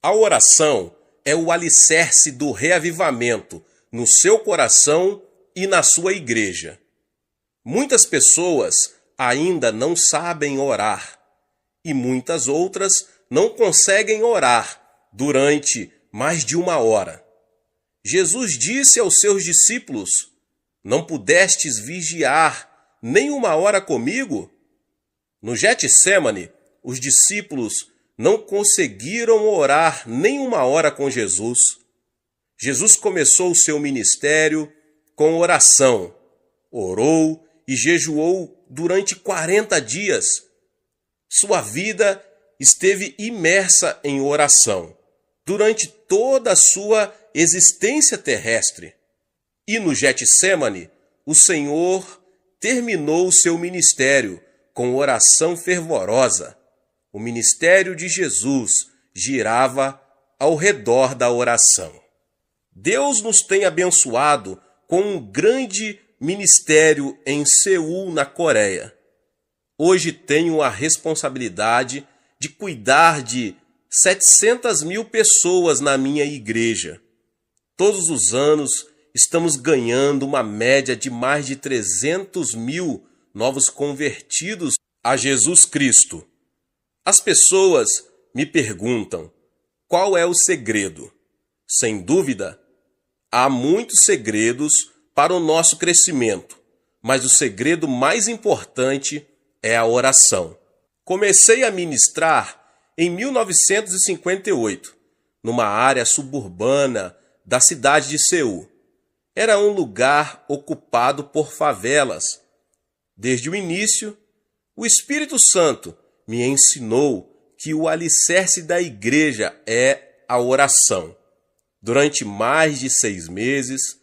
A oração é o alicerce do reavivamento no seu coração e na sua igreja. Muitas pessoas ainda não sabem orar e muitas outras não conseguem orar durante mais de uma hora. Jesus disse aos seus discípulos: "Não pudestes vigiar nem uma hora comigo?" No Getsêmani, os discípulos não conseguiram orar nem uma hora com Jesus. Jesus começou o seu ministério com oração. Orou e jejuou durante 40 dias. Sua vida esteve imersa em oração durante toda a sua existência terrestre. E no Getsêmani, o Senhor terminou o seu ministério com oração fervorosa. O ministério de Jesus girava ao redor da oração. Deus nos tem abençoado com um grande ministério em Seul, na Coreia. Hoje tenho a responsabilidade de cuidar de 700.000 pessoas na minha igreja. Todos os anos estamos ganhando uma média de mais de 300.000 novos convertidos a Jesus Cristo. As pessoas me perguntam: qual é o segredo? Sem dúvida, há muitos segredos para o nosso crescimento, mas o segredo mais importante é a oração. Comecei a ministrar em 1958, numa área suburbana da cidade de Seul. Era um lugar ocupado por favelas. Desde o início, o Espírito Santo me ensinou que o alicerce da igreja é a oração. Durante mais de 6 meses,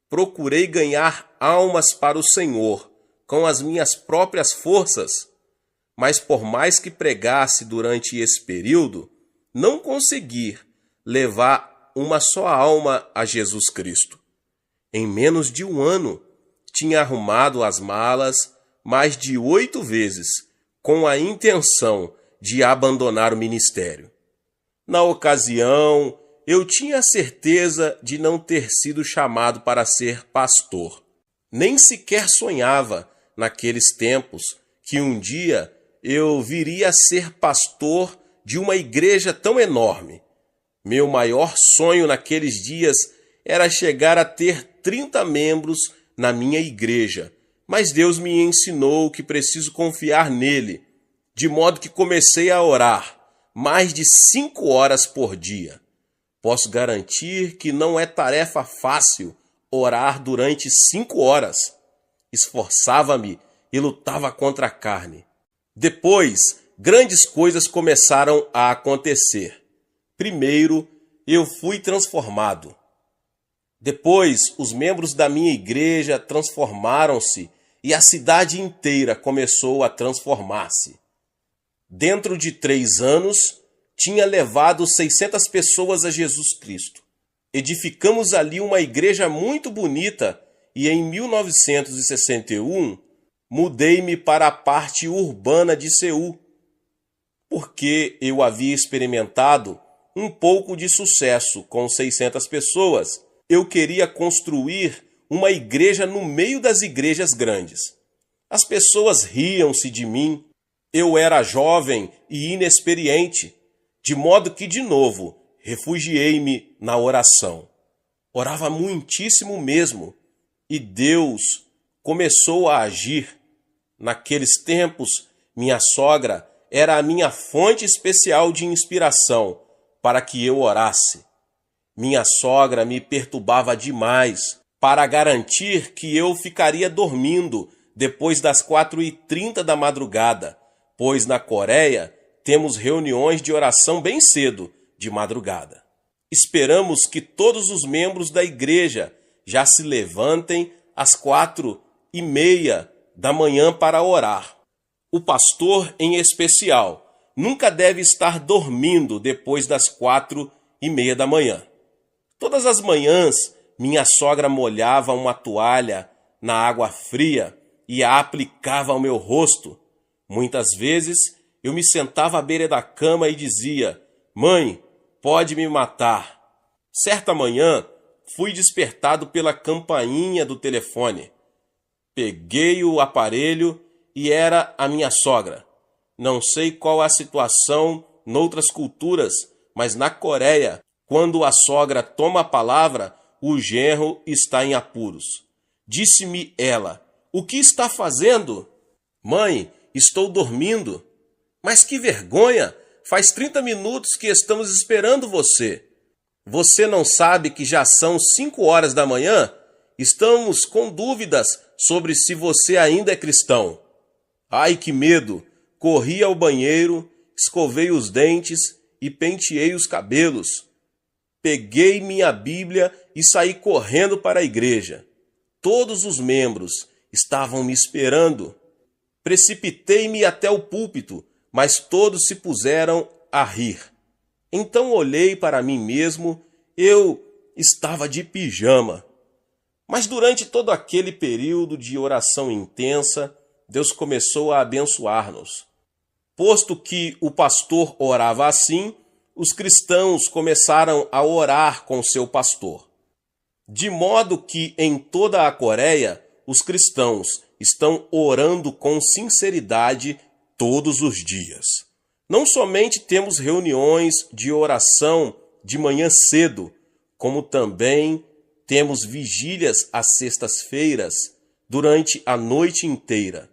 procurei ganhar almas para o Senhor com as minhas próprias forças, mas por mais que pregasse durante esse período, não consegui levar uma só alma a Jesus Cristo. Em menos de um ano, tinha arrumado as malas mais de 8 vezes, com a intenção de abandonar o ministério. Na ocasião, eu tinha certeza de não ter sido chamado para ser pastor. Nem sequer sonhava, naqueles tempos, que um dia eu viria a ser pastor de uma igreja tão enorme. Meu maior sonho naqueles dias era chegar a ter 30 membros na minha igreja, mas Deus me ensinou que preciso confiar nele, de modo que comecei a orar mais de 5 horas por dia. Posso garantir que não é tarefa fácil orar durante 5 horas. Esforçava-me e lutava contra a carne. Depois, grandes coisas começaram a acontecer. Primeiro, eu fui transformado. Depois, os membros da minha igreja transformaram-se e a cidade inteira começou a transformar-se. Dentro de 3 anos, tinha levado 600 pessoas a Jesus Cristo. Edificamos ali uma igreja muito bonita e em 1961 mudei-me para a parte urbana de Seul, porque eu havia experimentado um pouco de sucesso com 600 pessoas. Eu queria construir uma igreja no meio das igrejas grandes. As pessoas riam-se de mim. Eu era jovem e inexperiente, de modo que, de novo, refugiei-me na oração. Orava muitíssimo mesmo, e Deus começou a agir. Naqueles tempos, minha sogra era a minha fonte especial de inspiração para que eu orasse. Minha sogra me perturbava demais para garantir que eu ficaria dormindo depois das 4h30 da madrugada, pois na Coreia temos reuniões de oração bem cedo, de madrugada. Esperamos que todos os membros da igreja já se levantem às 4h30 da manhã para orar. O pastor, em especial, nunca deve estar dormindo depois das 4h30 da manhã. Todas as manhãs, minha sogra molhava uma toalha na água fria e a aplicava ao meu rosto. Muitas vezes, eu me sentava à beira da cama e dizia: "Mãe, pode me matar. Certa manhã, fui despertado pela campainha do telefone. Peguei o aparelho e era a minha sogra. Não sei qual a situação noutras culturas, mas na Coreia, quando a sogra toma a palavra, o genro está em apuros. Disse-me ela: "O que está fazendo?" "Mãe, estou dormindo." "Mas que vergonha! Faz 30 minutos que estamos esperando você." "Você não sabe que já são 5 horas da manhã? Estamos com dúvidas sobre se você ainda é cristão." Ai, que medo! Corri ao banheiro, escovei os dentes e penteei os cabelos. Peguei minha Bíblia e saí correndo para a igreja. Todos os membros estavam me esperando. Precipitei-me até o púlpito, mas todos se puseram a rir. Então olhei para mim mesmo, eu estava de pijama. Mas durante todo aquele período de oração intensa, Deus começou a abençoar-nos. Posto que o pastor orava assim, os cristãos começaram a orar com seu pastor. De modo que em toda a Coreia, os cristãos estão orando com sinceridade todos os dias. Não somente temos reuniões de oração de manhã cedo, como também temos vigílias às sextas-feiras durante a noite inteira.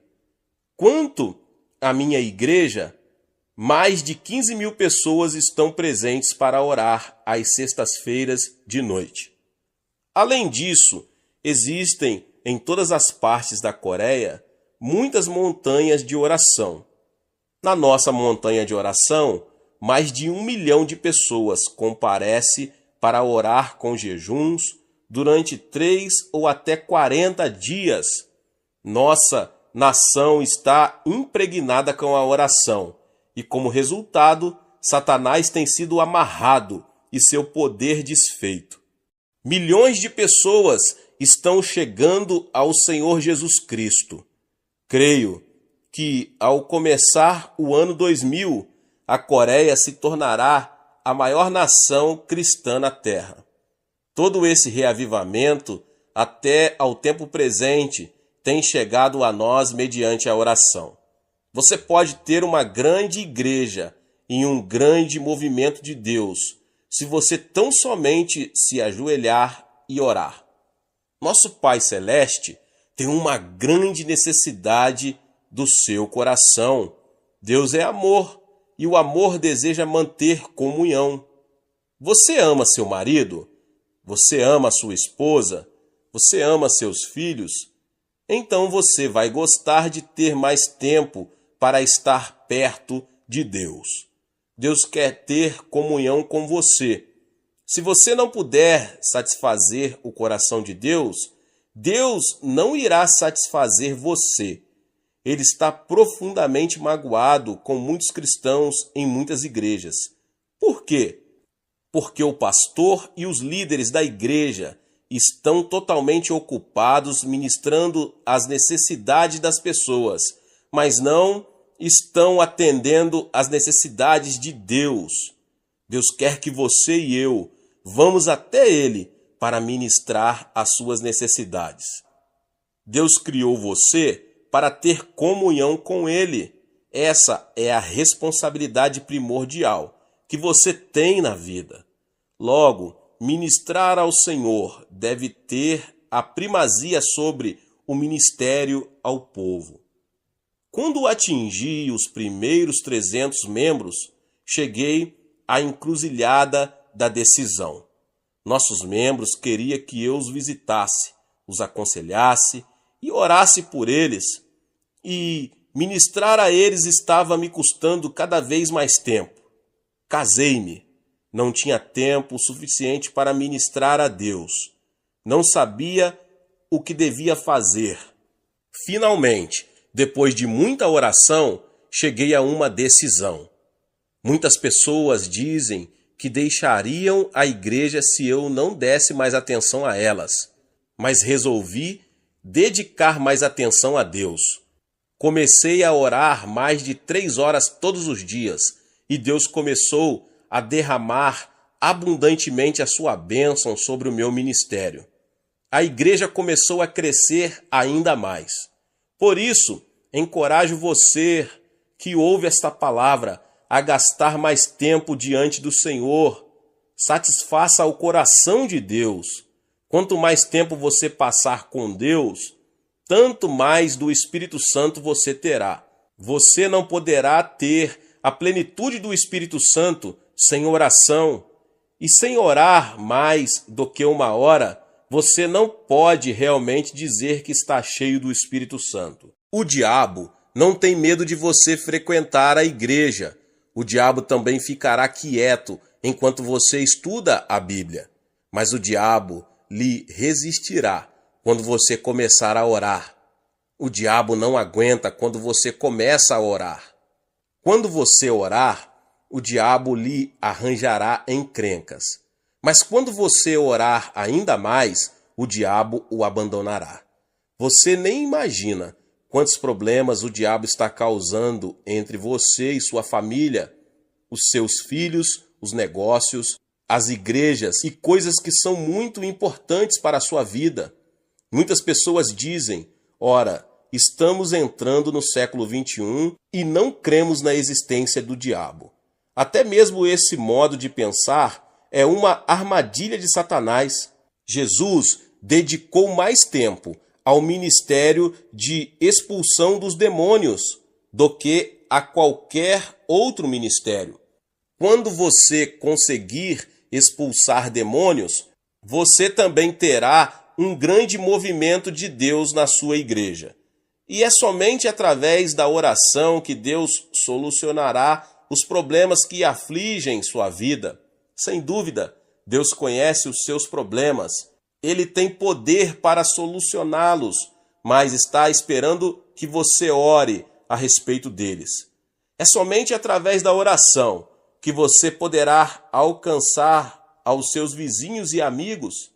Quanto à minha igreja, mais de 15.000 pessoas estão presentes para orar às sextas-feiras de noite. Além disso, existem em todas as partes da Coreia muitas montanhas de oração. Na nossa montanha de oração, mais de 1 milhão de pessoas comparece para orar com jejuns durante 3 ou até 40 dias. Nossa nação está impregnada com a oração e, como resultado, Satanás tem sido amarrado e seu poder desfeito. Milhões de pessoas estão chegando ao Senhor Jesus Cristo. Creio que, ao começar o ano 2000, a Coreia se tornará a maior nação cristã na Terra. Todo esse reavivamento, até ao tempo presente, tem chegado a nós mediante a oração. Você pode ter uma grande igreja e um grande movimento de Deus, se você tão somente se ajoelhar e orar. Nosso Pai Celeste tem uma grande necessidade do seu coração. Deus é amor e o amor deseja manter comunhão. Você ama seu marido? Você ama sua esposa? Você ama seus filhos? Então você vai gostar de ter mais tempo para estar perto de Deus. Deus quer ter comunhão com você. Se você não puder satisfazer o coração de Deus, Deus não irá satisfazer você. Ele está profundamente magoado com muitos cristãos em muitas igrejas. Por quê? Porque o pastor e os líderes da igreja estão totalmente ocupados ministrando às necessidades das pessoas, mas não estão atendendo às necessidades de Deus. Deus quer que você e eu vamos até Ele para ministrar as suas necessidades. Deus criou você para ter comunhão com Ele. Essa é a responsabilidade primordial que você tem na vida. Logo, ministrar ao Senhor deve ter a primazia sobre o ministério ao povo. Quando atingi os primeiros 300 membros, cheguei à encruzilhada da decisão. Nossos membros queriam que eu os visitasse, os aconselhasse e orasse por eles. E ministrar a eles estava me custando cada vez mais tempo. Casei-me. Não tinha tempo suficiente para ministrar a Deus. Não sabia o que devia fazer. Finalmente, depois de muita oração, cheguei a uma decisão. Muitas pessoas dizem que deixariam a igreja se eu não desse mais atenção a elas, mas resolvi dedicar mais atenção a Deus. Comecei a orar mais de 3 horas todos os dias e Deus começou a derramar abundantemente a sua bênção sobre o meu ministério. A igreja começou a crescer ainda mais. Por isso, encorajo você que ouve esta palavra a gastar mais tempo diante do Senhor. Satisfaça o coração de Deus. Quanto mais tempo você passar com Deus, tanto mais do Espírito Santo você terá. Você não poderá ter a plenitude do Espírito Santo sem oração. E sem orar mais do que uma hora, você não pode realmente dizer que está cheio do Espírito Santo. O diabo não tem medo de você frequentar a igreja. O diabo também ficará quieto enquanto você estuda a Bíblia. Mas o diabo lhe resistirá quando você começar a orar. O diabo não aguenta quando você começa a orar. Quando você orar, o diabo lhe arranjará encrencas. Mas quando você orar ainda mais, o diabo o abandonará. Você nem imagina quantos problemas o diabo está causando entre você e sua família, os seus filhos, os negócios, as igrejas e coisas que são muito importantes para a sua vida. Muitas pessoas dizem, ora, estamos entrando no século XXI e não cremos na existência do diabo. Até mesmo esse modo de pensar é uma armadilha de Satanás. Jesus dedicou mais tempo ao ministério de expulsão dos demônios do que a qualquer outro ministério. Quando você conseguir expulsar demônios, você também terá um grande movimento de Deus na sua igreja. E é somente através da oração que Deus solucionará os problemas que afligem sua vida. Sem dúvida, Deus conhece os seus problemas. Ele tem poder para solucioná-los, mas está esperando que você ore a respeito deles. É somente através da oração que você poderá alcançar aos seus vizinhos e amigos.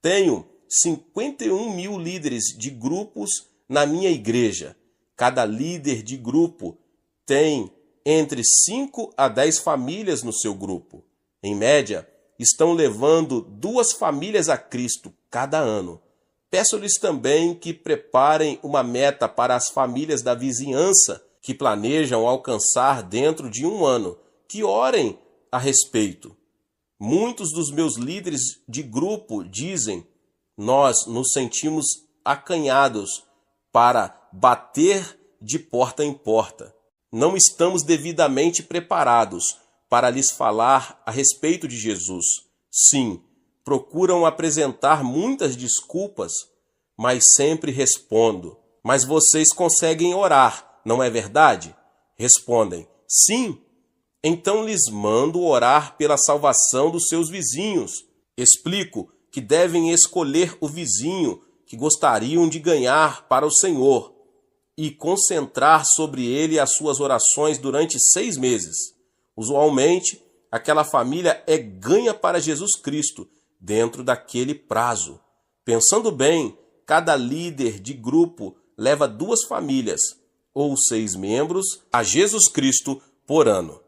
Tenho 51 mil líderes de grupos na minha igreja. Cada líder de grupo tem entre 5 a 10 famílias no seu grupo. Em média, estão levando 2 famílias a Cristo cada ano. Peço-lhes também que preparem uma meta para as famílias da vizinhança que planejam alcançar dentro de um ano, que orem a respeito. Muitos dos meus líderes de grupo dizem, nós nos sentimos acanhados para bater de porta em porta. Não estamos devidamente preparados para lhes falar a respeito de Jesus. Sim, procuram apresentar muitas desculpas, mas sempre respondo. Mas vocês conseguem orar, não é verdade? Respondem, sim. Então lhes mando orar pela salvação dos seus vizinhos. Explico que devem escolher o vizinho que gostariam de ganhar para o Senhor e concentrar sobre ele as suas orações durante 6 meses. Usualmente, aquela família é ganha para Jesus Cristo dentro daquele prazo. Pensando bem, cada líder de grupo leva 2 famílias, ou 6 membros, a Jesus Cristo por ano.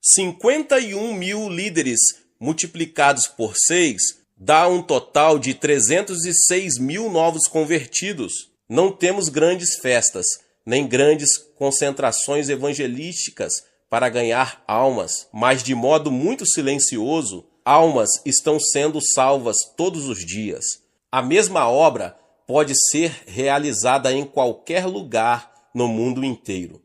51 mil líderes multiplicados por 6 dá um total de 306 mil novos convertidos. Não temos grandes festas, nem grandes concentrações evangelísticas para ganhar almas, mas de modo muito silencioso, almas estão sendo salvas todos os dias. A mesma obra pode ser realizada em qualquer lugar no mundo inteiro.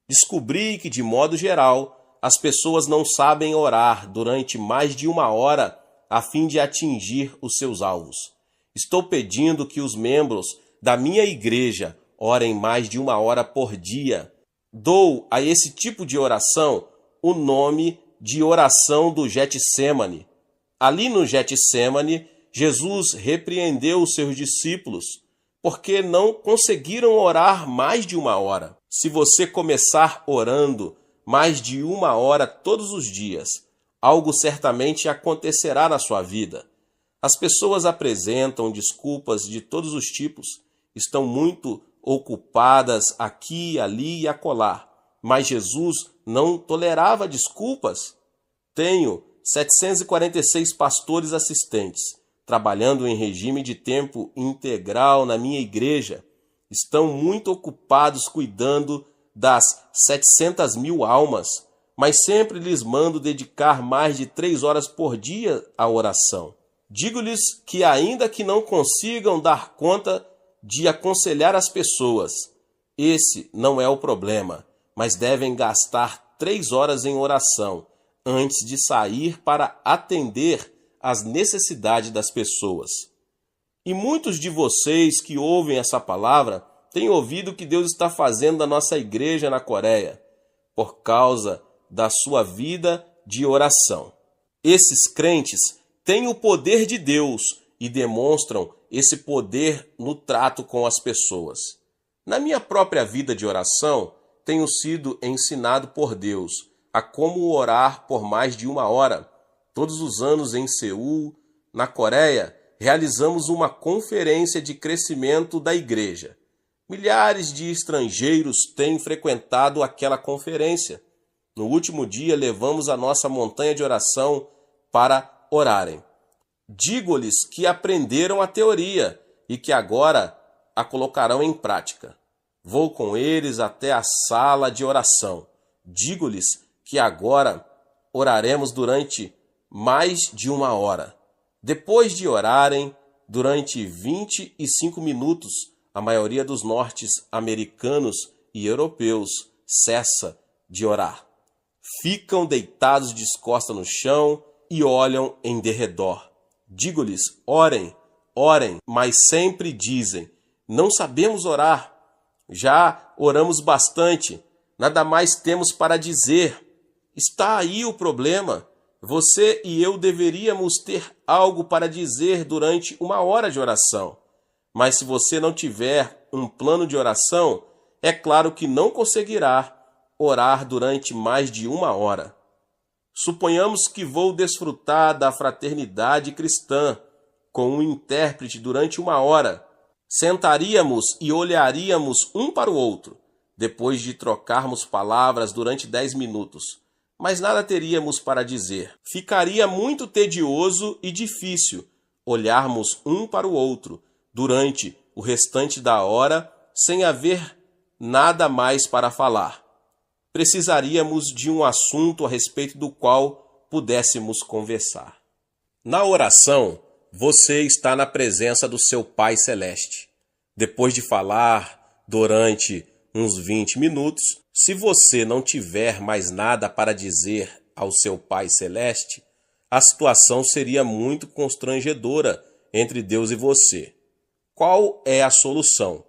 Descobri que, de modo geral, as pessoas não sabem orar durante mais de 1 hora a fim de atingir os seus alvos. Estou pedindo que os membros da minha igreja orem mais de 1 hora por dia. Dou a esse tipo de oração o nome de oração do Getsêmani. Ali no Getsêmani, Jesus repreendeu os seus discípulos porque não conseguiram orar mais de 1 hora. Se você começar orando mais de 1 hora todos os dias, algo certamente acontecerá na sua vida. As pessoas apresentam desculpas de todos os tipos, estão muito ocupadas aqui, ali e acolá, mas Jesus não tolerava desculpas. Tenho 746 pastores assistentes, trabalhando em regime de tempo integral na minha igreja, estão muito ocupados cuidando das 700 mil almas, mas sempre lhes mando dedicar mais de 3 horas por dia à oração. Digo-lhes que ainda que não consigam dar conta de aconselhar as pessoas, esse não é o problema, mas devem gastar 3 horas em oração antes de sair para atender às necessidades das pessoas. E muitos de vocês que ouvem essa palavra têm ouvido o que Deus está fazendo na nossa igreja na Coreia, por causa da sua vida de oração. Esses crentes têm o poder de Deus e demonstram esse poder no trato com as pessoas. Na minha própria vida de oração, tenho sido ensinado por Deus a como orar por mais de 1 hora. Todos os anos em Seul, na Coreia, realizamos uma conferência de crescimento da igreja. Milhares de estrangeiros têm frequentado aquela conferência. No último dia, levamos a nossa montanha de oração para orarem. Digo-lhes que aprenderam a teoria e que agora a colocarão em prática. Vou com eles até a sala de oração. Digo-lhes que agora oraremos durante mais de 1 hora. Depois de orarem durante 25 minutos, a maioria dos norte-americanos e europeus cessa de orar. Ficam deitados de costas no chão e olham em derredor. Digo-lhes, orem, orem, mas sempre dizem, não sabemos orar. Já oramos bastante, nada mais temos para dizer. Está aí o problema. Você e eu deveríamos ter algo para dizer durante 1 hora de oração. Mas se você não tiver um plano de oração, é claro que não conseguirá orar durante mais de 1 hora. Suponhamos que vou desfrutar da fraternidade cristã com um intérprete durante 1 hora. Sentaríamos e olharíamos um para o outro, depois de trocarmos palavras durante 10 minutos. Mas nada teríamos para dizer. Ficaria muito tedioso e difícil olharmos um para o outro durante o restante da hora sem haver nada mais para falar. Precisaríamos de um assunto a respeito do qual pudéssemos conversar. Na oração, você está na presença do seu Pai Celeste. Depois de falar durante uns 20 minutos, se você não tiver mais nada para dizer ao seu Pai Celeste, a situação seria muito constrangedora entre Deus e você. Qual é a solução?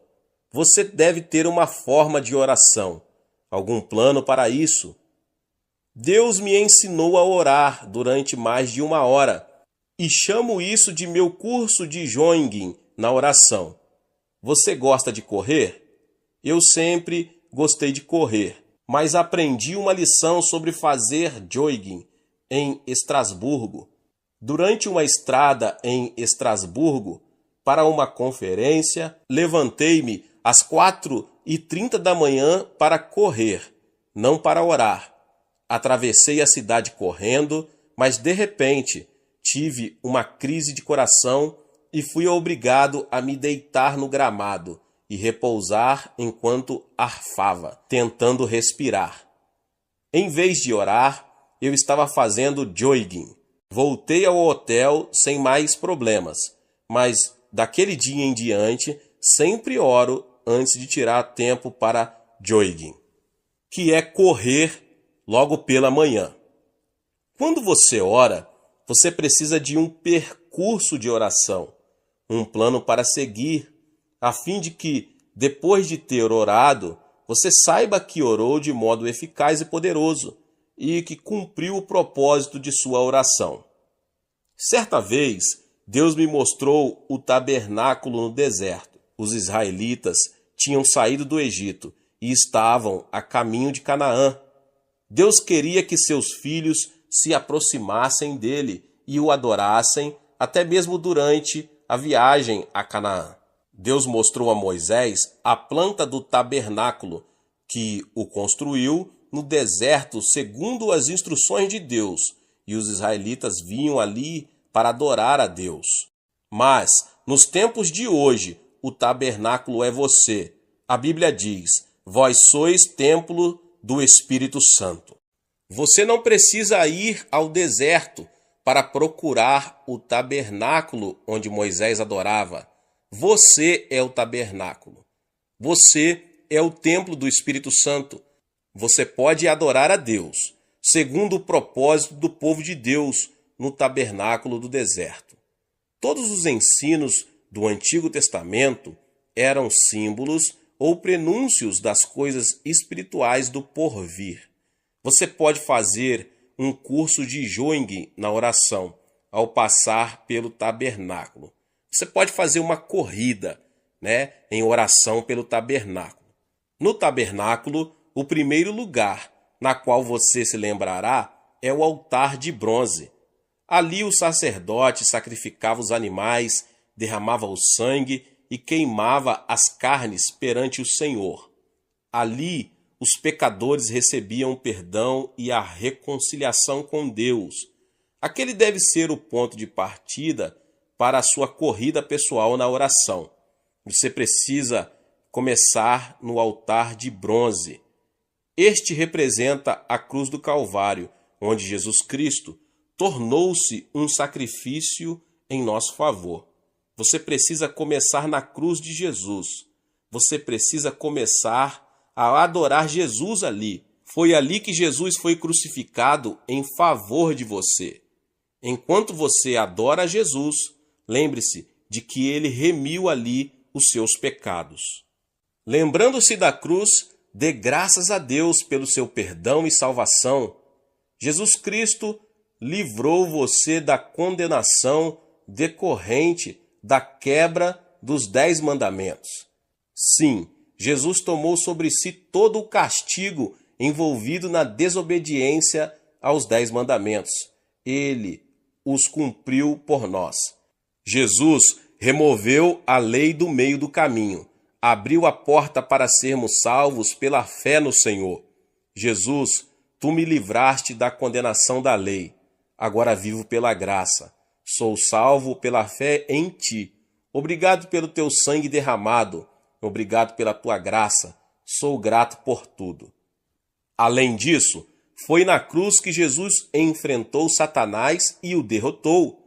Você deve ter uma forma de oração, algum plano para isso. Deus me ensinou a orar durante mais de 1 hora e chamo isso de meu curso de Jogging na oração. Você gosta de correr? Eu sempre gostei de correr, mas aprendi uma lição sobre fazer jogging em Estrasburgo. Durante uma estrada em Estrasburgo, para uma conferência, levantei-me às 4h30 da manhã para correr, não para orar. Atravessei a cidade correndo, mas de repente tive uma crise de coração e fui obrigado a me deitar no gramado e repousar enquanto arfava, tentando respirar. Em vez de orar, eu estava fazendo jogging. Voltei ao hotel sem mais problemas, mas daquele dia em diante sempre oro antes de tirar tempo para jogging, que é correr logo pela manhã. Quando você ora, você precisa de um percurso de oração, um plano para seguir, a fim de que, depois de ter orado, você saiba que orou de modo eficaz e poderoso e que cumpriu o propósito de sua oração. Certa vez, Deus me mostrou o tabernáculo no deserto. Os israelitas tinham saído do Egito e estavam a caminho de Canaã. Deus queria que seus filhos se aproximassem dele e o adorassem até mesmo durante a viagem a Canaã. Deus mostrou a Moisés a planta do tabernáculo, que o construiu no deserto segundo as instruções de Deus, e os israelitas vinham ali para adorar a Deus. Mas, nos tempos de hoje, o tabernáculo é você. A Bíblia diz: vós sois templo do Espírito Santo. Você não precisa ir ao deserto para procurar o tabernáculo onde Moisés adorava. Você é o tabernáculo. Você é o templo do Espírito Santo. Você pode adorar a Deus, segundo o propósito do povo de Deus no tabernáculo do deserto. Todos os ensinos do Antigo Testamento eram símbolos ou prenúncios das coisas espirituais do porvir. Você pode fazer um curso de Joing na oração ao passar pelo tabernáculo. Você pode fazer uma corrida, em oração pelo tabernáculo. No tabernáculo, o primeiro lugar na qual você se lembrará é o altar de bronze. Ali o sacerdote sacrificava os animais, derramava o sangue e queimava as carnes perante o Senhor. Ali os pecadores recebiam o perdão e a reconciliação com Deus. Aquele deve ser o ponto de partida para a sua corrida pessoal na oração. Você precisa começar no altar de bronze. Este representa a cruz do Calvário, onde Jesus Cristo tornou-se um sacrifício em nosso favor. Você precisa começar na cruz de Jesus. Você precisa começar a adorar Jesus ali. Foi ali que Jesus foi crucificado em favor de você. Enquanto você adora Jesus, lembre-se de que ele remiu ali os seus pecados. Lembrando-se da cruz, dê graças a Deus pelo seu perdão e salvação. Jesus Cristo livrou você da condenação decorrente da quebra dos 10 mandamentos. Sim, Jesus tomou sobre si todo o castigo envolvido na desobediência aos 10 mandamentos. Ele os cumpriu por nós. Jesus removeu a lei do meio do caminho, abriu a porta para sermos salvos pela fé no Senhor. Jesus, tu me livraste da condenação da lei. Agora vivo pela graça. Sou salvo pela fé em ti. Obrigado pelo teu sangue derramado. Obrigado pela tua graça. Sou grato por tudo. Além disso, foi na cruz que Jesus enfrentou Satanás e o derrotou.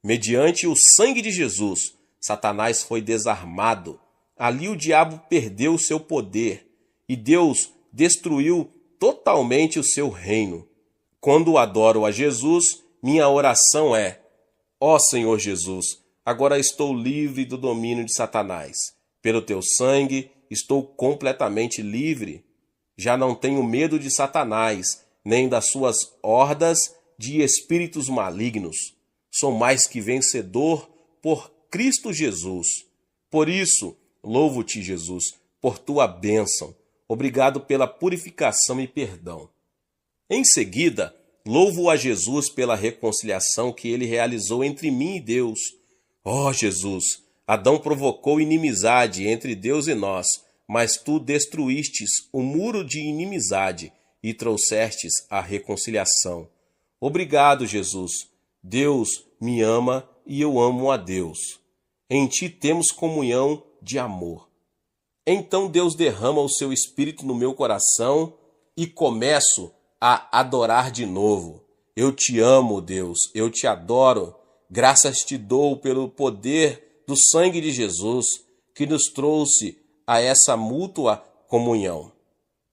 Mediante o sangue de Jesus, Satanás foi desarmado. Ali o diabo perdeu seu poder e Deus destruiu totalmente o seu reino. Quando adoro a Jesus, minha oração é: ó Senhor Jesus, agora estou livre do domínio de Satanás. Pelo teu sangue, estou completamente livre. Já não tenho medo de Satanás, nem das suas hordas de espíritos malignos. Sou mais que vencedor por Cristo Jesus. Por isso, louvo-te, Jesus, por tua bênção. Obrigado pela purificação e perdão. Em seguida, louvo a Jesus pela reconciliação que ele realizou entre mim e Deus. Ó Jesus, Adão provocou inimizade entre Deus e nós, mas tu destruístes o muro de inimizade e trouxestes a reconciliação. Obrigado, Jesus. Deus me ama e eu amo a Deus. Em ti temos comunhão de amor. Então Deus derrama o seu Espírito no meu coração e começo a adorar de novo. Eu te amo, Deus, eu te adoro. Graças te dou pelo poder do sangue de Jesus que nos trouxe a essa mútua comunhão.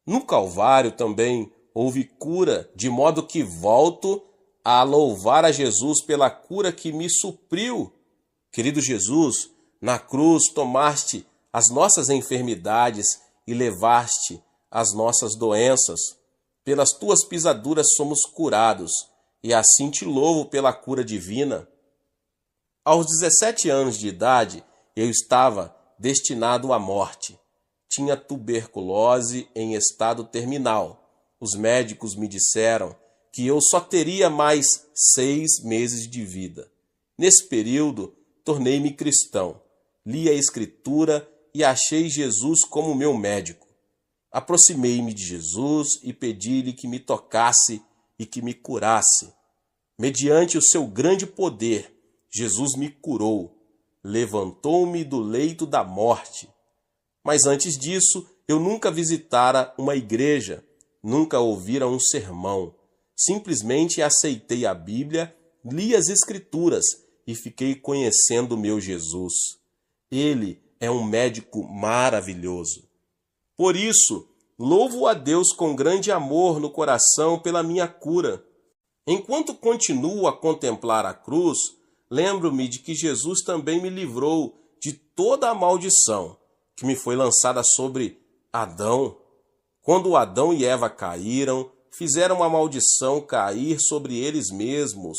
No Calvário também houve cura, de modo que volto a louvar a Jesus pela cura que me supriu. Querido Jesus, na cruz tomaste as nossas enfermidades e levaste as nossas doenças. Pelas tuas pisaduras somos curados, e assim te louvo pela cura divina. Aos 17 anos de idade, eu estava destinado à morte. Tinha tuberculose em estado terminal. Os médicos me disseram que eu só teria mais 6 meses de vida. Nesse período, tornei-me cristão. Li a Escritura e achei Jesus como meu médico. Aproximei-me de Jesus e pedi-lhe que me tocasse e que me curasse. Mediante o seu grande poder, Jesus me curou, levantou-me do leito da morte. Mas antes disso, eu nunca visitara uma igreja, nunca ouvira um sermão. Simplesmente aceitei a Bíblia, li as Escrituras e fiquei conhecendo o meu Jesus. Ele é um médico maravilhoso. Por isso, louvo a Deus com grande amor no coração pela minha cura. Enquanto continuo a contemplar a cruz, lembro-me de que Jesus também me livrou de toda a maldição que me foi lançada sobre Adão. Quando Adão e Eva caíram, fizeram a maldição cair sobre eles mesmos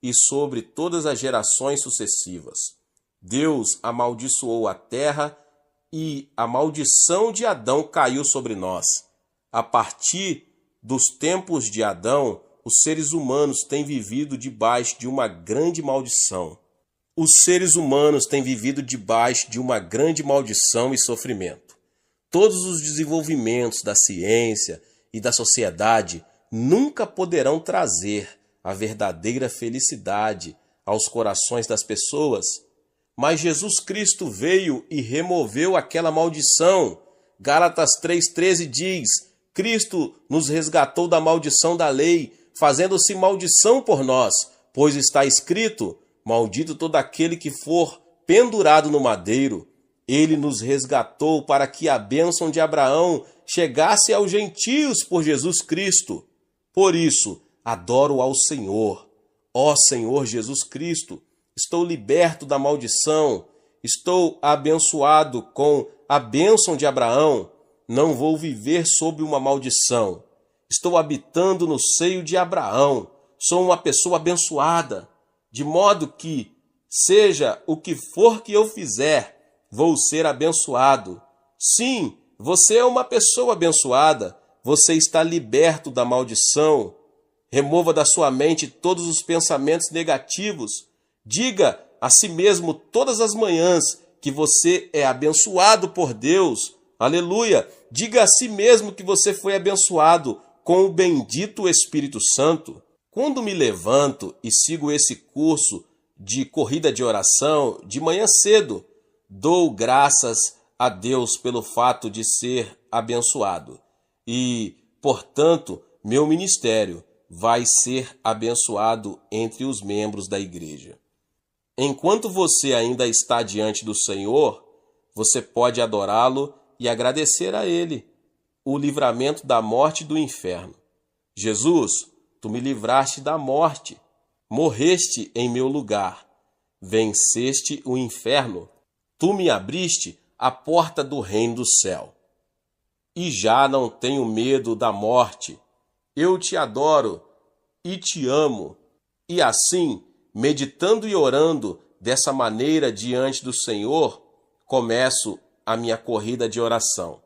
e sobre todas as gerações sucessivas. Deus amaldiçoou a terra e a maldição de Adão caiu sobre nós. A partir dos tempos de Adão, os seres humanos têm vivido debaixo de uma grande maldição. Os seres humanos têm vivido debaixo de uma grande maldição e sofrimento. Todos os desenvolvimentos da ciência e da sociedade nunca poderão trazer a verdadeira felicidade aos corações das pessoas. Mas Jesus Cristo veio e removeu aquela maldição. Gálatas 3,13 diz: Cristo nos resgatou da maldição da lei, fazendo-se maldição por nós, pois está escrito: maldito todo aquele que for pendurado no madeiro. Ele nos resgatou para que a bênção de Abraão chegasse aos gentios por Jesus Cristo. Por isso, adoro ao Senhor. Ó Senhor Jesus Cristo, estou liberto da maldição, estou abençoado com a bênção de Abraão. Não vou viver sob uma maldição. Estou habitando no seio de Abraão. Sou uma pessoa abençoada, de modo que, seja o que for que eu fizer, vou ser abençoado. Sim, você é uma pessoa abençoada. Você está liberto da maldição. Remova da sua mente todos os pensamentos negativos. Diga a si mesmo todas as manhãs que você é abençoado por Deus. Aleluia! Diga a si mesmo que você foi abençoado com o bendito Espírito Santo. Quando me levanto e sigo esse curso de corrida de oração de manhã cedo, dou graças a Deus pelo fato de ser abençoado. E, portanto, meu ministério vai ser abençoado entre os membros da igreja. Enquanto você ainda está diante do Senhor, você pode adorá-lo e agradecer a Ele o livramento da morte e do inferno. Jesus, tu me livraste da morte, morreste em meu lugar, venceste o inferno, tu me abriste a porta do reino do céu. E já não tenho medo da morte. Eu te adoro e te amo. E assim, meditando e orando dessa maneira diante do Senhor, começo a minha corrida de oração.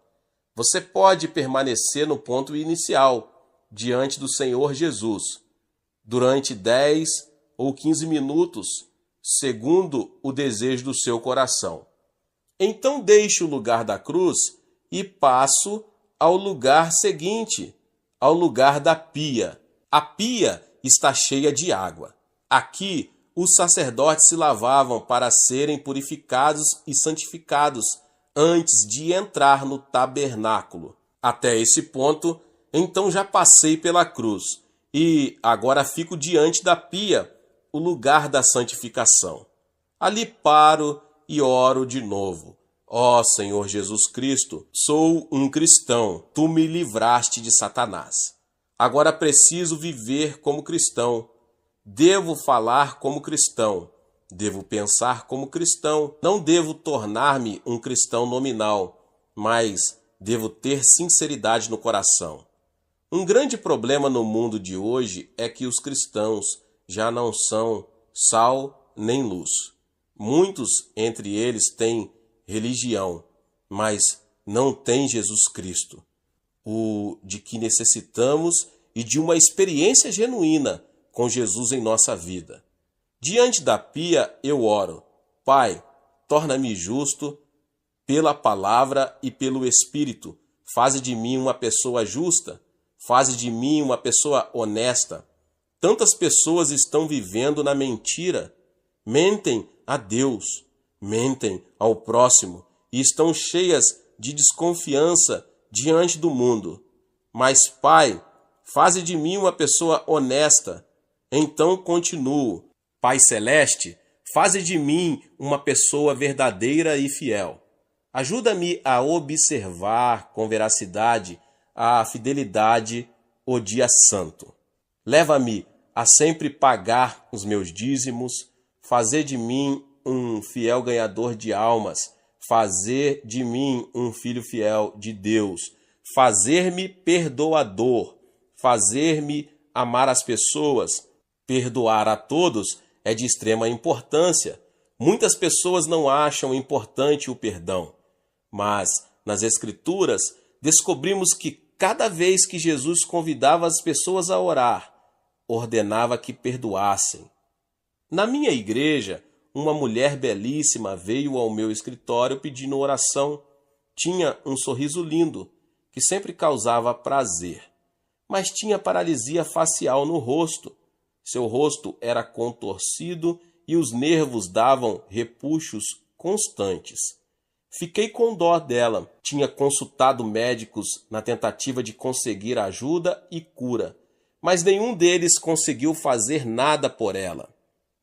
Você pode permanecer no ponto inicial, diante do Senhor Jesus, durante 10 ou 15 minutos, segundo o desejo do seu coração. Então deixe o lugar da cruz e passo ao lugar seguinte, ao lugar da pia. A pia está cheia de água. Aqui, os sacerdotes se lavavam para serem purificados e santificados antes de entrar no tabernáculo. Até esse ponto, então já passei pela cruz e agora fico diante da pia, o lugar da santificação. Ali paro e oro de novo. Ó Senhor Jesus Cristo, sou um cristão, tu me livraste de Satanás. Agora preciso viver como cristão. Devo falar como cristão. Devo pensar como cristão. Não devo tornar-me um cristão nominal, mas devo ter sinceridade no coração. Um grande problema no mundo de hoje é que os cristãos já não são sal nem luz. Muitos entre eles têm religião, mas não têm Jesus Cristo, o de que necessitamos e de uma experiência genuína com Jesus em nossa vida. Diante da pia eu oro: Pai, torna-me justo pela palavra e pelo Espírito. Faze de mim uma pessoa justa, faze de mim uma pessoa honesta. Tantas pessoas estão vivendo na mentira, mentem a Deus, mentem ao próximo e estão cheias de desconfiança diante do mundo. Mas, Pai, faze de mim uma pessoa honesta. Então continuo. Pai Celeste, faze de mim uma pessoa verdadeira e fiel. Ajuda-me a observar com veracidade a fidelidade o dia santo. Leva-me a sempre pagar os meus dízimos, fazer de mim um fiel ganhador de almas, fazer de mim um filho fiel de Deus, fazer-me perdoador, fazer-me amar as pessoas. Perdoar a todos é de extrema importância. Muitas pessoas não acham importante o perdão, mas nas Escrituras descobrimos que cada vez que Jesus convidava as pessoas a orar, ordenava que perdoassem. Na minha igreja, uma mulher belíssima veio ao meu escritório pedindo oração. Tinha um sorriso lindo, que sempre causava prazer, mas tinha paralisia facial no rosto. Seu rosto era contorcido e os nervos davam repuxos constantes. Fiquei com dó dela. Tinha consultado médicos na tentativa de conseguir ajuda e cura, mas nenhum deles conseguiu fazer nada por ela.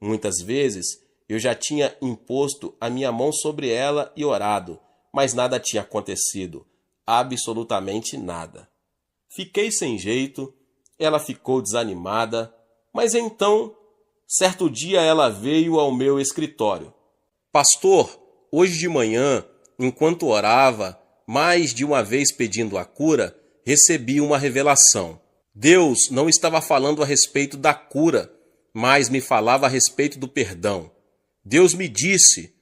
Muitas vezes eu já tinha imposto a minha mão sobre ela e orado, mas nada tinha acontecido, absolutamente nada. Fiquei sem jeito, ela ficou desanimada, mas então, certo dia ela veio ao meu escritório. Pastor, hoje de manhã, enquanto orava, mais de uma vez pedindo a cura, recebi uma revelação. Deus não estava falando a respeito da cura, mas me falava a respeito do perdão. Deus me disse: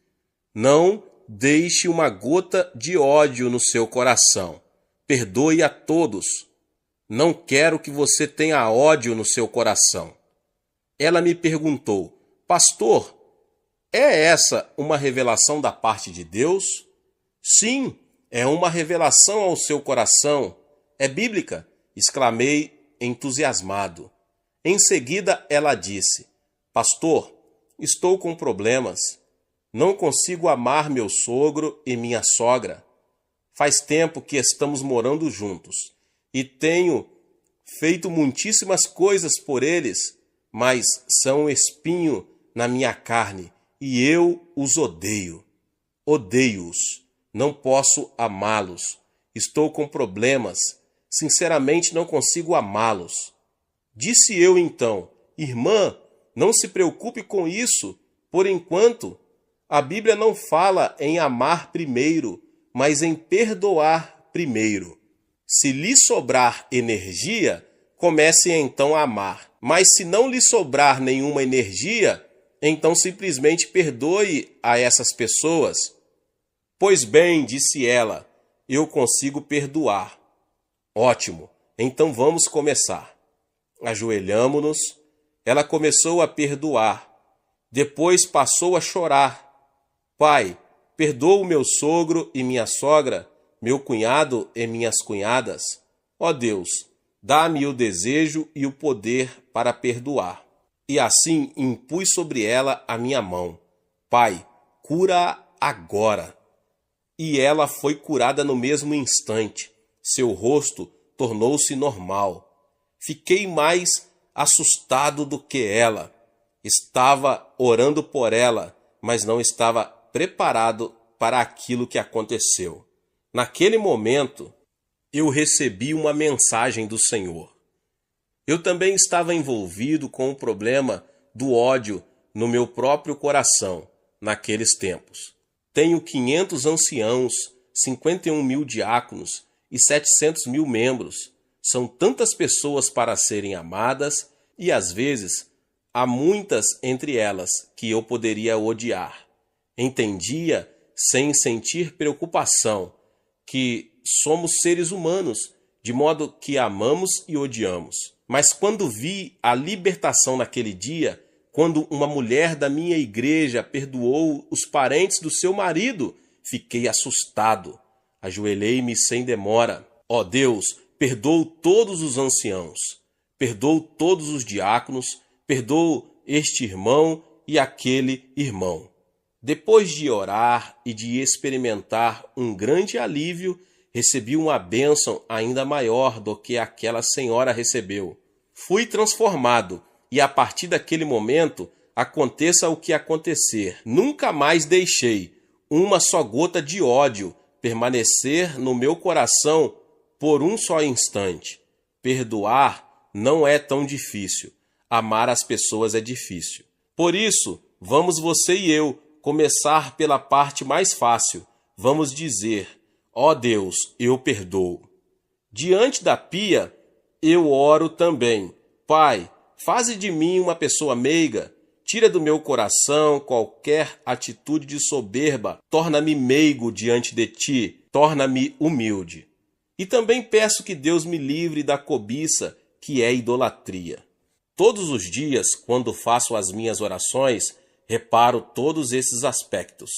não deixe uma gota de ódio no seu coração. Perdoe a todos. Não quero que você tenha ódio no seu coração. Ela me perguntou: pastor, é essa uma revelação da parte de Deus? Sim, é uma revelação ao seu coração. É bíblica, exclamei entusiasmado. Em seguida ela disse: pastor, estou com problemas. Não consigo amar meu sogro e minha sogra. Faz tempo que estamos morando juntos e tenho feito muitíssimas coisas por eles, mas são um espinho na minha carne e eu os odeio. Odeio-os. Não posso amá-los. Estou com problemas. Sinceramente, não consigo amá-los. Disse eu então: irmã, não se preocupe com isso. Por enquanto, a Bíblia não fala em amar primeiro, mas em perdoar primeiro. Se lhe sobrar energia, comece então a amar. Mas se não lhe sobrar nenhuma energia, então simplesmente perdoe a essas pessoas. Pois bem, disse ela, eu consigo perdoar. Ótimo, então vamos começar. Ajoelhamo-nos, ela começou a perdoar. Depois passou a chorar. Pai, perdoa o meu sogro e minha sogra, meu cunhado e minhas cunhadas. Ó Deus, dá-me o desejo e o poder para perdoar. E assim impus sobre ela a minha mão. Pai, cura-a agora. E ela foi curada no mesmo instante. Seu rosto tornou-se normal. Fiquei mais assustado do que ela. Estava orando por ela, mas não estava preparado para aquilo que aconteceu. Naquele momento, eu recebi uma mensagem do Senhor. Eu também estava envolvido com o problema do ódio no meu próprio coração naqueles tempos. Tenho 500 anciãos, 51 mil diáconos e 700 mil membros. São tantas pessoas para serem amadas e, às vezes, há muitas entre elas que eu poderia odiar. Entendia, sem sentir preocupação, que somos seres humanos, de modo que amamos e odiamos. Mas quando vi a libertação naquele dia, quando uma mulher da minha igreja perdoou os parentes do seu marido, fiquei assustado. Ajoelhei-me sem demora. Ó Deus, perdoa todos os anciãos. perdoo todos os diáconos, perdoo este irmão e aquele irmão. Depois de orar e de experimentar um grande alívio, recebi uma bênção ainda maior do que aquela senhora recebeu. Fui transformado e a partir daquele momento, aconteça o que acontecer, nunca mais deixei uma só gota de ódio permanecer no meu coração por um só instante. Perdoar não é tão difícil. Amar as pessoas é difícil. Por isso, vamos você e eu começar pela parte mais fácil. Vamos dizer: ó Deus, eu perdoo. Diante da pia, eu oro também. Pai, faze de mim uma pessoa meiga. Tira do meu coração qualquer atitude de soberba. Torna-me meigo diante de ti. Torna-me humilde. E também peço que Deus me livre da cobiça, que é idolatria. Todos os dias, quando faço as minhas orações, reparo todos esses aspectos.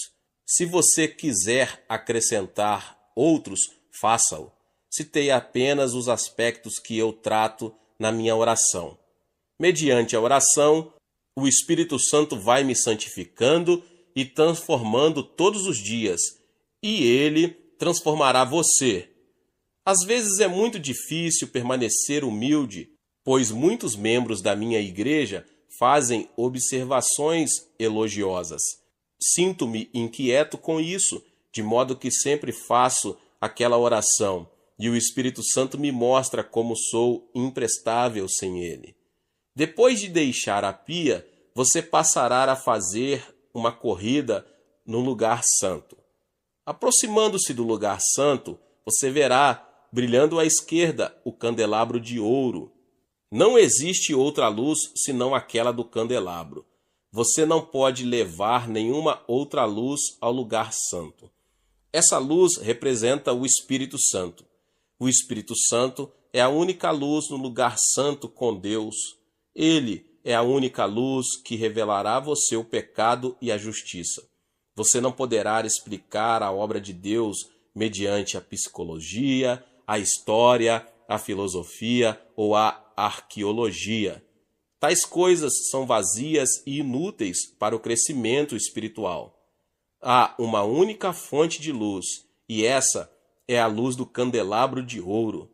Se você quiser acrescentar outros, faça-o. Citei apenas os aspectos que eu trato na minha oração. Mediante a oração, o Espírito Santo vai me santificando e transformando todos os dias, e ele transformará você. Às vezes é muito difícil permanecer humilde, pois muitos membros da minha igreja fazem observações elogiosas. Sinto-me inquieto com isso, de modo que sempre faço aquela oração, e o Espírito Santo me mostra como sou imprestável sem ele. Depois de deixar a pia, você passará a fazer uma corrida no lugar santo. Aproximando-se do lugar santo, você verá, brilhando à esquerda, o candelabro de ouro. Não existe outra luz senão aquela do candelabro. Você não pode levar nenhuma outra luz ao lugar santo. Essa luz representa o Espírito Santo. O Espírito Santo é a única luz no lugar santo com Deus. Ele é a única luz que revelará a você o pecado e a justiça. Você não poderá explicar a obra de Deus mediante a psicologia, a história, a filosofia ou a arqueologia. Tais coisas são vazias e inúteis para o crescimento espiritual. Há uma única fonte de luz, e essa é a luz do candelabro de ouro.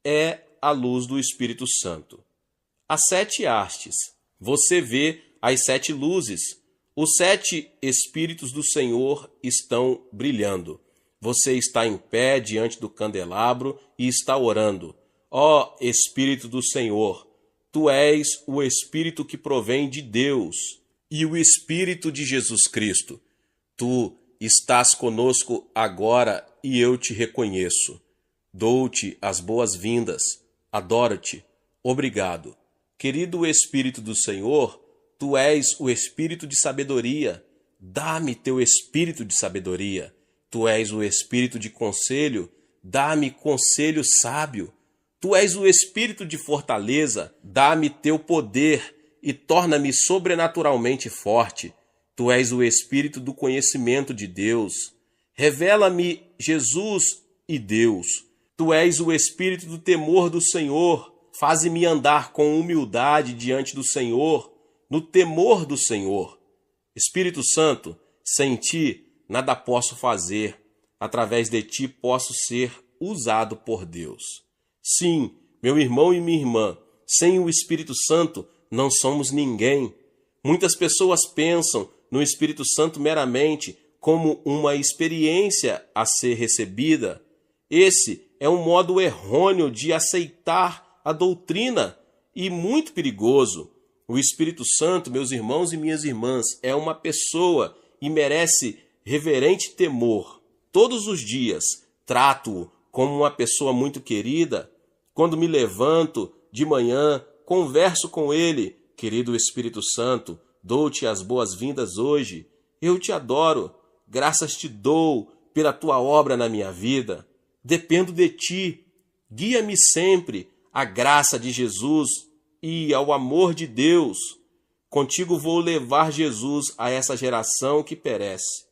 É a luz do Espírito Santo. As 7 hastes. Você vê as 7 luzes. Os 7 Espíritos do Senhor estão brilhando. Você está em pé diante do candelabro e está orando. Ó Espírito do Senhor, tu és o Espírito que provém de Deus e o Espírito de Jesus Cristo. Tu estás conosco agora e eu te reconheço. Dou-te as boas-vindas. Adoro-te. Obrigado. Querido Espírito do Senhor, tu és o Espírito de sabedoria. Dá-me teu Espírito de sabedoria. Tu és o Espírito de conselho. Dá-me conselho sábio. Tu és o Espírito de fortaleza. Dá-me teu poder e torna-me sobrenaturalmente forte. Tu és o Espírito do conhecimento de Deus. Revela-me Jesus e Deus. Tu és o Espírito do temor do Senhor. Faze-me andar com humildade diante do Senhor, no temor do Senhor. Espírito Santo, sem ti nada posso fazer. Através de ti posso ser usado por Deus. Sim, meu irmão e minha irmã, sem o Espírito Santo não somos ninguém. Muitas pessoas pensam no Espírito Santo meramente como uma experiência a ser recebida. Esse é um modo errôneo de aceitar a doutrina e muito perigoso. O Espírito Santo, meus irmãos e minhas irmãs, é uma pessoa e merece reverente temor. Todos os dias trato-o como uma pessoa muito querida. Quando me levanto de manhã, converso com ele. Querido Espírito Santo, dou-te as boas-vindas hoje. Eu te adoro. Graças te dou pela tua obra na minha vida. Dependo de ti. Guia-me sempre à graça de Jesus e ao amor de Deus. Contigo vou levar Jesus a essa geração que perece.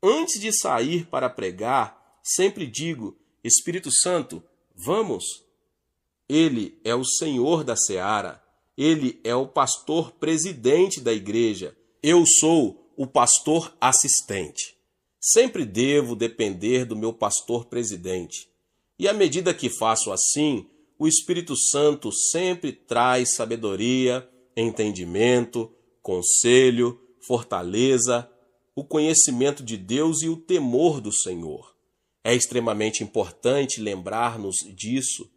Antes de sair para pregar, sempre digo: Espírito Santo, vamos? Ele é o Senhor da seara. Ele é o pastor presidente da igreja. Eu sou o pastor assistente. Sempre devo depender do meu pastor presidente. E à medida que faço assim, o Espírito Santo sempre traz sabedoria, entendimento, conselho, fortaleza, o conhecimento de Deus e o temor do Senhor. É extremamente importante lembrar-nos disso.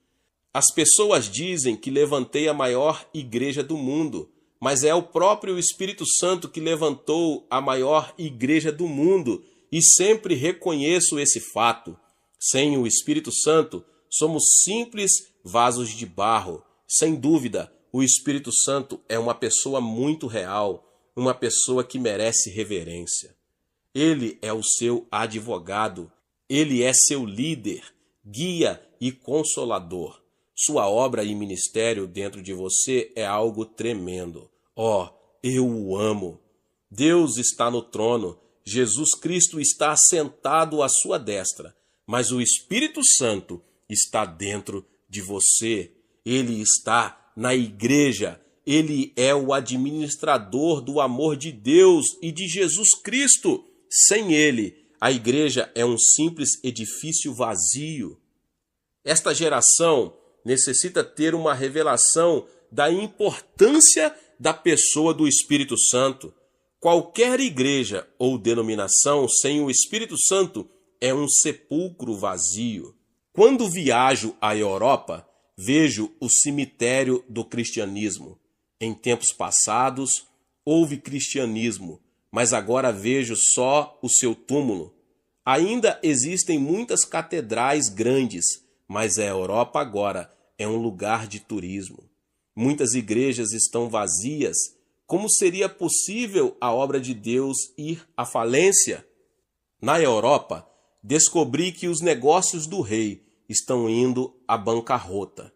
As pessoas dizem que levantei a maior igreja do mundo, mas é o próprio Espírito Santo que levantou a maior igreja do mundo, e sempre reconheço esse fato. Sem o Espírito Santo, somos simples vasos de barro. Sem dúvida, o Espírito Santo é uma pessoa muito real, uma pessoa que merece reverência. Ele é o seu advogado, ele é seu líder, guia e consolador. Sua obra e ministério dentro de você é algo tremendo. Eu o amo. Deus está no trono, Jesus Cristo está assentado à sua destra, mas o Espírito Santo está dentro de você. Ele está na igreja. Ele é o administrador do amor de Deus e de Jesus Cristo. Sem ele, a igreja é um simples edifício vazio. Esta geração necessita ter uma revelação da importância da pessoa do Espírito Santo. Qualquer igreja ou denominação sem o Espírito Santo é um sepulcro vazio. Quando viajo à Europa, vejo o cemitério do cristianismo. Em tempos passados, houve cristianismo, mas agora vejo só o seu túmulo. Ainda existem muitas catedrais grandes, mas a Europa agora é um lugar de turismo. Muitas igrejas estão vazias. Como seria possível a obra de Deus ir à falência? Na Europa, descobri que os negócios do rei estão indo à bancarrota.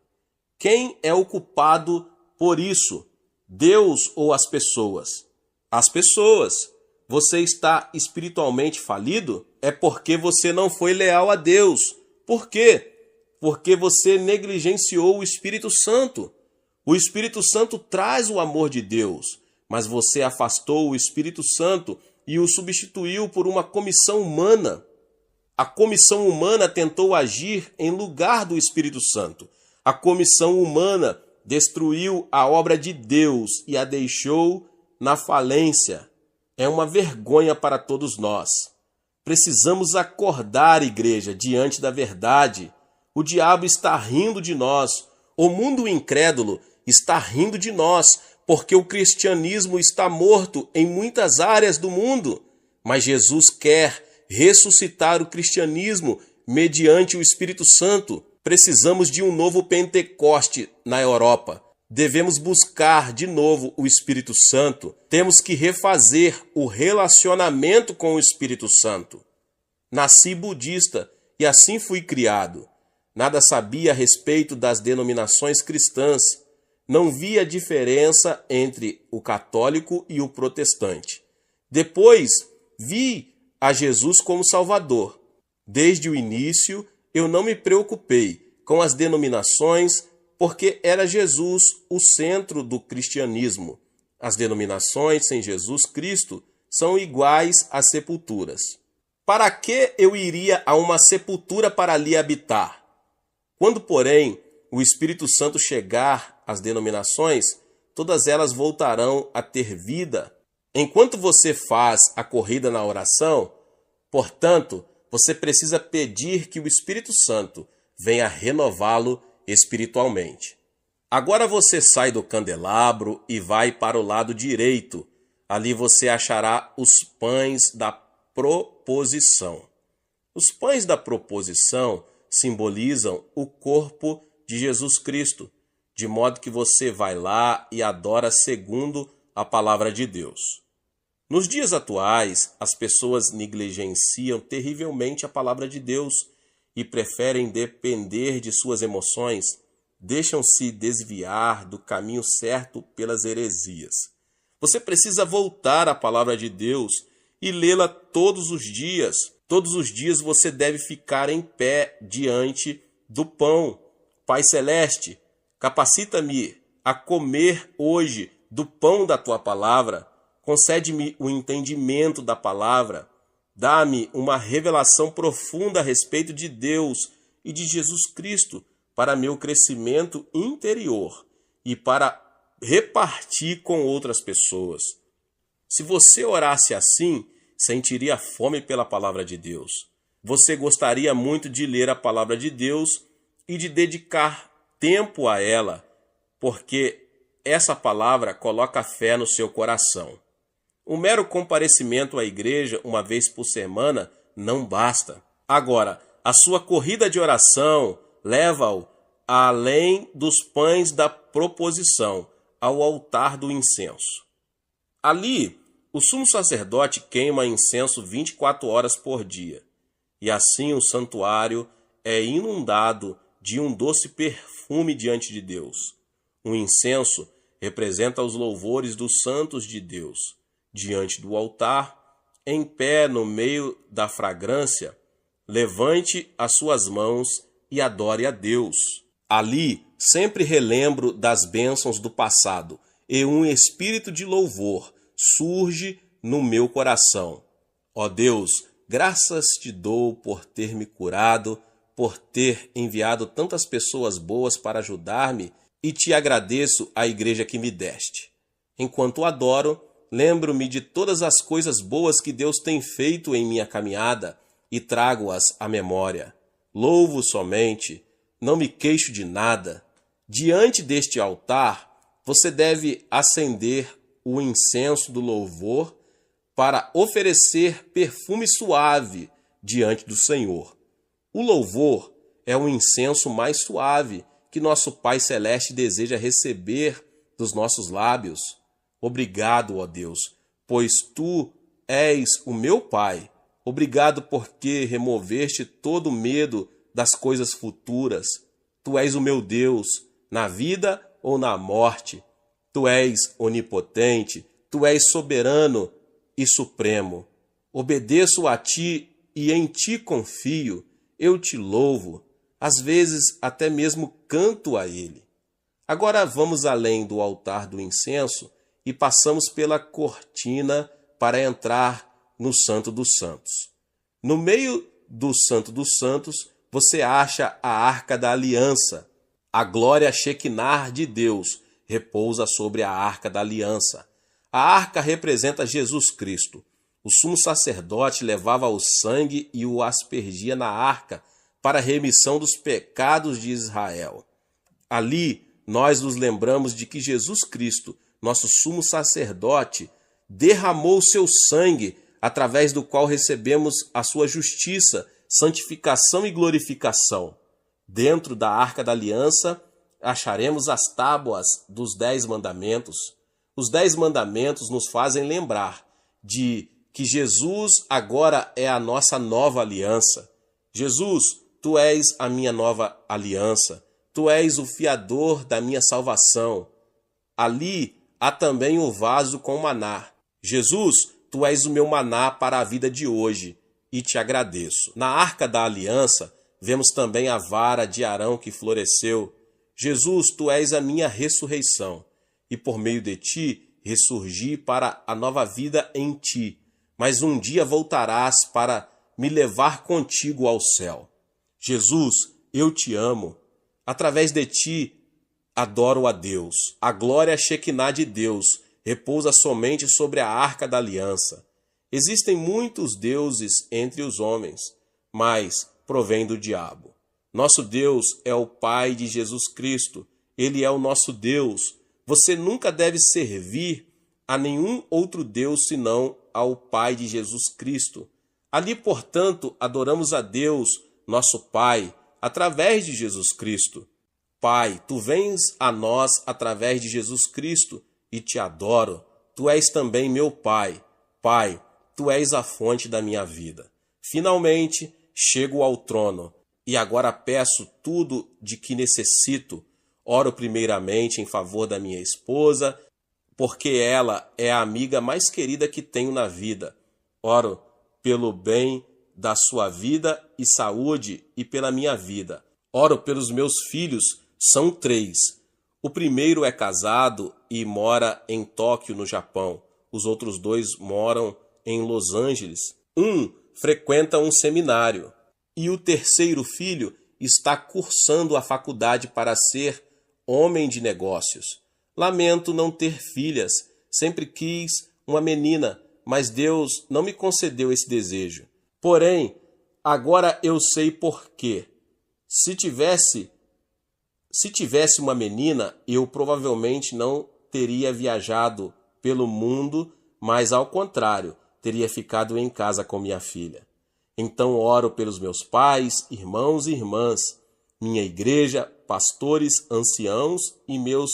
Quem é o culpado por isso? Deus ou as pessoas? As pessoas. Você está espiritualmente falido? É porque você não foi leal a Deus. Por quê? Porque você negligenciou o Espírito Santo. O Espírito Santo traz o amor de Deus, mas você afastou o Espírito Santo e o substituiu por uma comissão humana. A comissão humana tentou agir em lugar do Espírito Santo. A comissão humana destruiu a obra de Deus e a deixou na falência. É uma vergonha para todos nós. Precisamos acordar, igreja, diante da verdade. O diabo está rindo de nós. O mundo incrédulo está rindo de nós, porque o cristianismo está morto em muitas áreas do mundo. Mas Jesus quer ressuscitar o cristianismo mediante o Espírito Santo. Precisamos de um novo Pentecoste na Europa. Devemos buscar de novo o Espírito Santo. Temos que refazer o relacionamento com o Espírito Santo. Nasci budista e assim fui criado. Nada sabia a respeito das denominações cristãs. Não via diferença entre o católico e o protestante. Depois, vi a Jesus como Salvador. Desde o início, eu não me preocupei com as denominações, porque era Jesus o centro do cristianismo. As denominações sem Jesus Cristo são iguais às sepulturas. Para que eu iria a uma sepultura para ali habitar? Quando, porém, o Espírito Santo chegar às denominações, todas elas voltarão a ter vida. Enquanto você faz a corrida na oração, portanto, você precisa pedir que o Espírito Santo venha renová-lo espiritualmente. Agora você sai do candelabro e vai para o lado direito. Ali você achará os pães da proposição. Os pães da proposição simbolizam o corpo de Jesus Cristo, de modo que você vai lá e adora segundo a palavra de Deus. Nos dias atuais, as pessoas negligenciam terrivelmente a palavra de Deus e preferem depender de suas emoções, deixam-se desviar do caminho certo pelas heresias. Você precisa voltar à palavra de Deus e lê-la todos os dias. Todos os dias você deve ficar em pé diante do pão. Pai Celeste, Capacita-me a comer hoje do pão da tua palavra. Concede-me o entendimento da palavra. Dá-me uma revelação profunda a respeito de Deus e de Jesus Cristo para meu crescimento interior e para repartir com outras pessoas. Se você orasse assim, sentiria fome pela palavra de Deus. Você gostaria muito de ler a palavra de Deus e de dedicar tempo a ela, porque essa palavra coloca fé no seu coração. O mero comparecimento à igreja uma vez por semana não basta. Agora, a sua corrida de oração leva-o além dos pães da proposição, ao altar do incenso. Ali, o sumo sacerdote queima incenso 24 horas por dia, e assim o santuário é inundado de um doce perfume diante de Deus. O incenso representa os louvores dos santos de Deus. Diante do altar, em pé no meio da fragrância, levante as suas mãos e adore a Deus. Ali, sempre relembro das bênçãos do passado e um espírito de louvor surge no meu coração. Ó Deus, graças te dou por ter me curado, por ter enviado tantas pessoas boas para ajudar-me, e te agradeço a igreja que me deste. Enquanto adoro, lembro-me de todas as coisas boas que Deus tem feito em minha caminhada e trago-as à memória. Louvo somente, não me queixo de nada. Diante deste altar, você deve acender o incenso do louvor para oferecer perfume suave diante do Senhor. O louvor é o incenso mais suave que nosso Pai Celeste deseja receber dos nossos lábios. Obrigado, ó Deus, pois tu és o meu Pai. Obrigado porque removeste todo o medo das coisas futuras. Tu és o meu Deus, na vida ou na morte. Tu és onipotente, tu és soberano e supremo. Obedeço a ti e em ti confio. Eu te louvo, às vezes até mesmo canto a ele. Agora vamos além do altar do incenso e passamos pela cortina para entrar no Santo dos Santos. No meio do Santo dos Santos, você acha a Arca da Aliança. A glória Shekinah de Deus repousa sobre a Arca da Aliança. A arca representa Jesus Cristo. O sumo sacerdote levava o sangue e o aspergia na arca para a remissão dos pecados de Israel. Ali, nós nos lembramos de que Jesus Cristo, nosso sumo sacerdote, derramou seu sangue, através do qual recebemos a sua justiça, santificação e glorificação. Dentro da Arca da Aliança, acharemos as tábuas dos 10 mandamentos. Os 10 mandamentos nos fazem lembrar de que Jesus agora é a nossa nova aliança. Jesus, tu és a minha nova aliança. Tu és o fiador da minha salvação. Ali há também o vaso com maná. Jesus, tu és o meu maná para a vida de hoje, e te agradeço. Na Arca da Aliança, vemos também a vara de Arão que floresceu. Jesus, tu és a minha ressurreição, e por meio de ti ressurgi para a nova vida em ti. Mas um dia voltarás para me levar contigo ao céu. Jesus, eu te amo. Através de ti, adoro a Deus. A glória Shekinah de Deus repousa somente sobre a Arca da Aliança. Existem muitos deuses entre os homens, mas provém do diabo. Nosso Deus é o Pai de Jesus Cristo. Ele é o nosso Deus. Você nunca deve servir a nenhum outro Deus senão ao Pai de Jesus Cristo. Ali, portanto, adoramos a Deus, nosso Pai, através de Jesus Cristo. Pai, tu vens a nós através de Jesus Cristo e te adoro. Tu és também meu Pai. Pai, tu és a fonte da minha vida. Finalmente, chego ao trono e agora peço tudo de que necessito. Oro primeiramente em favor da minha esposa, porque ela é a amiga mais querida que tenho na vida. Oro pelo bem da sua vida e saúde e pela minha vida. Oro pelos meus filhos, são 3. O primeiro é casado e mora em Tóquio, no Japão. Os outros dois moram em Los Angeles. Um frequenta um seminário. E o terceiro filho está cursando a faculdade para ser homem de negócios. Lamento não ter filhas. Sempre quis uma menina, mas Deus não me concedeu esse desejo. Porém, agora eu sei por quê. Se tivesse uma menina, eu provavelmente não teria viajado pelo mundo, mas ao contrário, teria ficado em casa com minha filha. Então oro pelos meus pais, irmãos e irmãs, minha igreja, pastores, anciãos e meus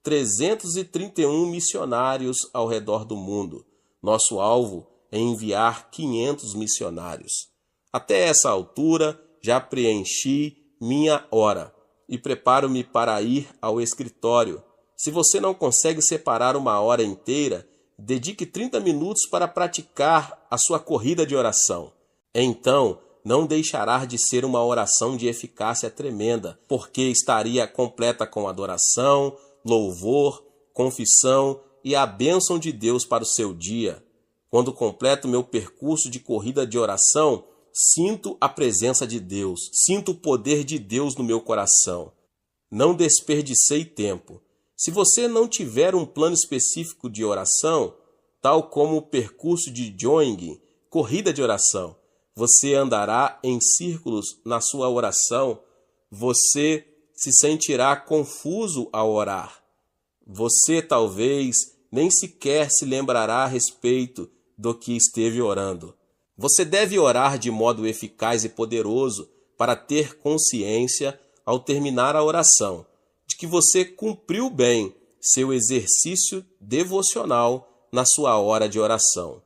331 missionários ao redor do mundo. Nosso alvo é enviar 500 missionários. Até essa altura, já preenchi minha hora e preparo-me para ir ao escritório. Se você não consegue separar uma hora inteira, dedique 30 minutos para praticar a sua corrida de oração. Então, não deixará de ser uma oração de eficácia tremenda, porque estaria completa com adoração, louvor, confissão e a bênção de Deus para o seu dia. Quando completo meu percurso de corrida de oração, sinto a presença de Deus, sinto o poder de Deus no meu coração. Não desperdicei tempo. Se você não tiver um plano específico de oração, tal como o percurso de jogging, corrida de oração, você andará em círculos na sua oração, você se sentirá confuso ao orar. Você talvez nem sequer se lembrará a respeito do que esteve orando. Você deve orar de modo eficaz e poderoso para ter consciência, ao terminar a oração, de que você cumpriu bem seu exercício devocional na sua hora de oração.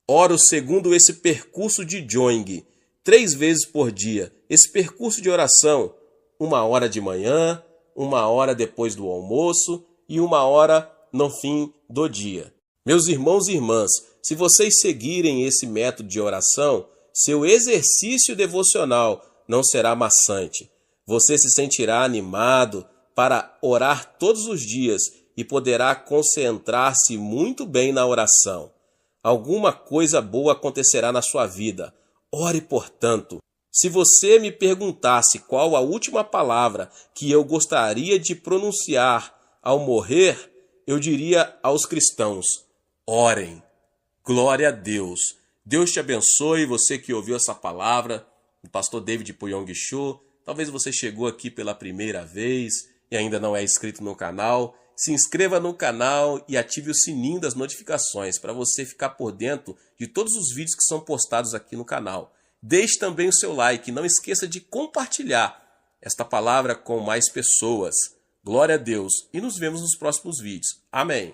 Oro segundo esse percurso de jogging, 3 vezes por dia. Esse percurso de oração, 1 hora de manhã, 1 hora depois do almoço e 1 hora no fim do dia. Meus irmãos e irmãs, se vocês seguirem esse método de oração, seu exercício devocional não será maçante. Você se sentirá animado para orar todos os dias e poderá concentrar-se muito bem na oração. Alguma coisa boa acontecerá na sua vida. Ore, portanto. Se você me perguntasse qual a última palavra que eu gostaria de pronunciar ao morrer, eu diria aos cristãos: orem. Glória a Deus. Deus te abençoe, você que ouviu essa palavra, o pastor David Puyong Cho. Talvez você chegou aqui pela primeira vez e ainda não é inscrito no canal. Se inscreva no canal e ative o sininho das notificações para você ficar por dentro de todos os vídeos que são postados aqui no canal. Deixe também o seu like e não esqueça de compartilhar esta palavra com mais pessoas. Glória a Deus e nos vemos nos próximos vídeos. Amém.